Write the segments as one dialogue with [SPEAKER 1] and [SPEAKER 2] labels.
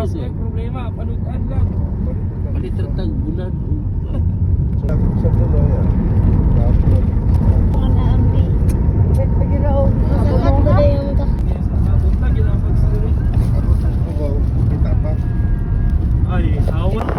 [SPEAKER 1] Wala may problema, panutan lang. Palitratag bulan.
[SPEAKER 2] Sa dulo yan.
[SPEAKER 3] Mga naambi. Pagiraw. Masahat ba na yung ka?
[SPEAKER 1] Abot na, ginapag siguro.
[SPEAKER 2] Kita pa.
[SPEAKER 1] Ay, awan.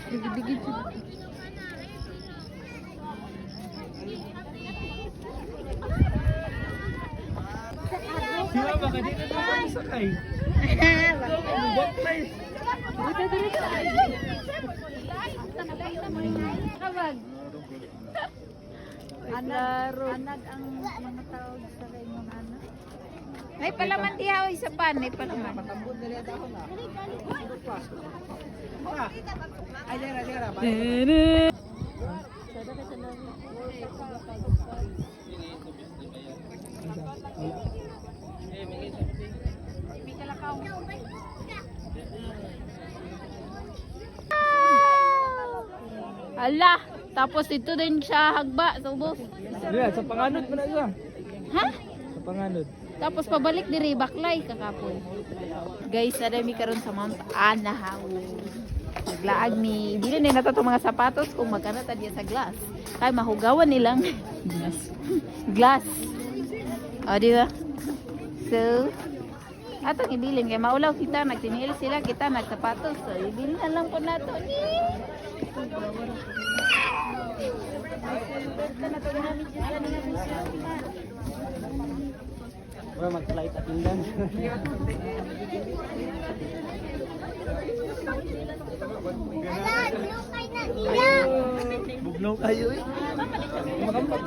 [SPEAKER 3] Digid-digid siya.
[SPEAKER 1] Sila baka dito na kami sakay. Bubot na eh.
[SPEAKER 3] Anag ang mga tao sa kayo mga anak. May palaman diha o isa pa, may palaman. Ala, tapos ito din siya hagba sa ubos.
[SPEAKER 1] Yeah, sa panganod mo na siya.
[SPEAKER 3] Ha?
[SPEAKER 1] Sa panganod.
[SPEAKER 3] Tapos pabalik diri baklay kakapoy. Guys, adami karon sa Mount Anahaw. Naglaag ni dili ni nato mga sapatos kung magkano ta diya sa glass. Kay mahugawan nilang glass. O di ba? So, atong ibilin kay maulaw kita nagtinil sila kita nagsapatos. So, ibilin na lang po nato ni.
[SPEAKER 1] Wala mag-flight attendant. Bugnaw kayo eh. Makampak.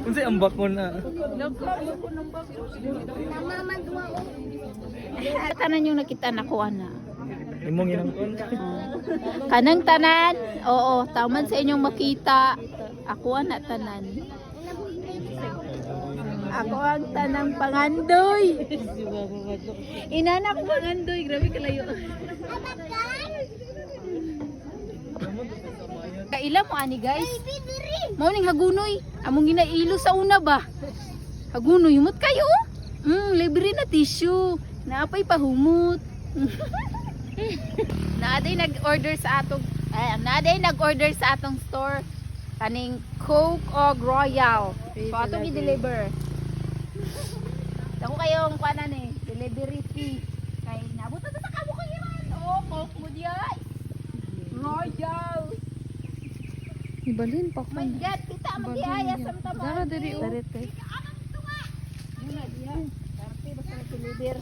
[SPEAKER 1] Kung sa'y ang bakon na.
[SPEAKER 3] Tanan yung nakita na ko ana.
[SPEAKER 1] Imong yun ang kon.
[SPEAKER 3] Kanang tanan, oo, taman sa inyong makita. Ako na tanan. Ako ang tanang pangandoy. Inana ko pangandoy, grabe kalayo. Kaila mo ani guys. Mao ning hagunoy. Among ginailo sa una ba? Hagunoy humot kayo. Libre na tissue. Naapay pahumot. Naaday nag-order sa atong nag-order sa atong store kaning Coke og Royal. So atong i-deliver. Dako kayong kuanan eh, delivery fee. Kay nabutan sa kamo kay Iran. Oh, Coke mo diay. Royal.
[SPEAKER 4] Ibalhin pa ko.
[SPEAKER 3] My God, kita man diay asam ta.
[SPEAKER 4] Dara diri o.
[SPEAKER 3] Darete. Muna diha. Darte basta deliver.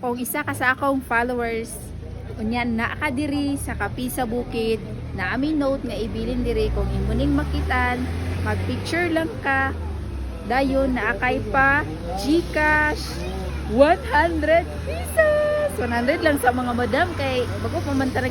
[SPEAKER 3] kung isa ka sa akong followers, unyan na ka diri sa Kapisa Bukid, na amin note nga ibilin diri kung imuning makitan, mag-picture lang ka, dayon na akay pa GCash 100 pesos. 100 lang sa mga madam kay bago pa man ta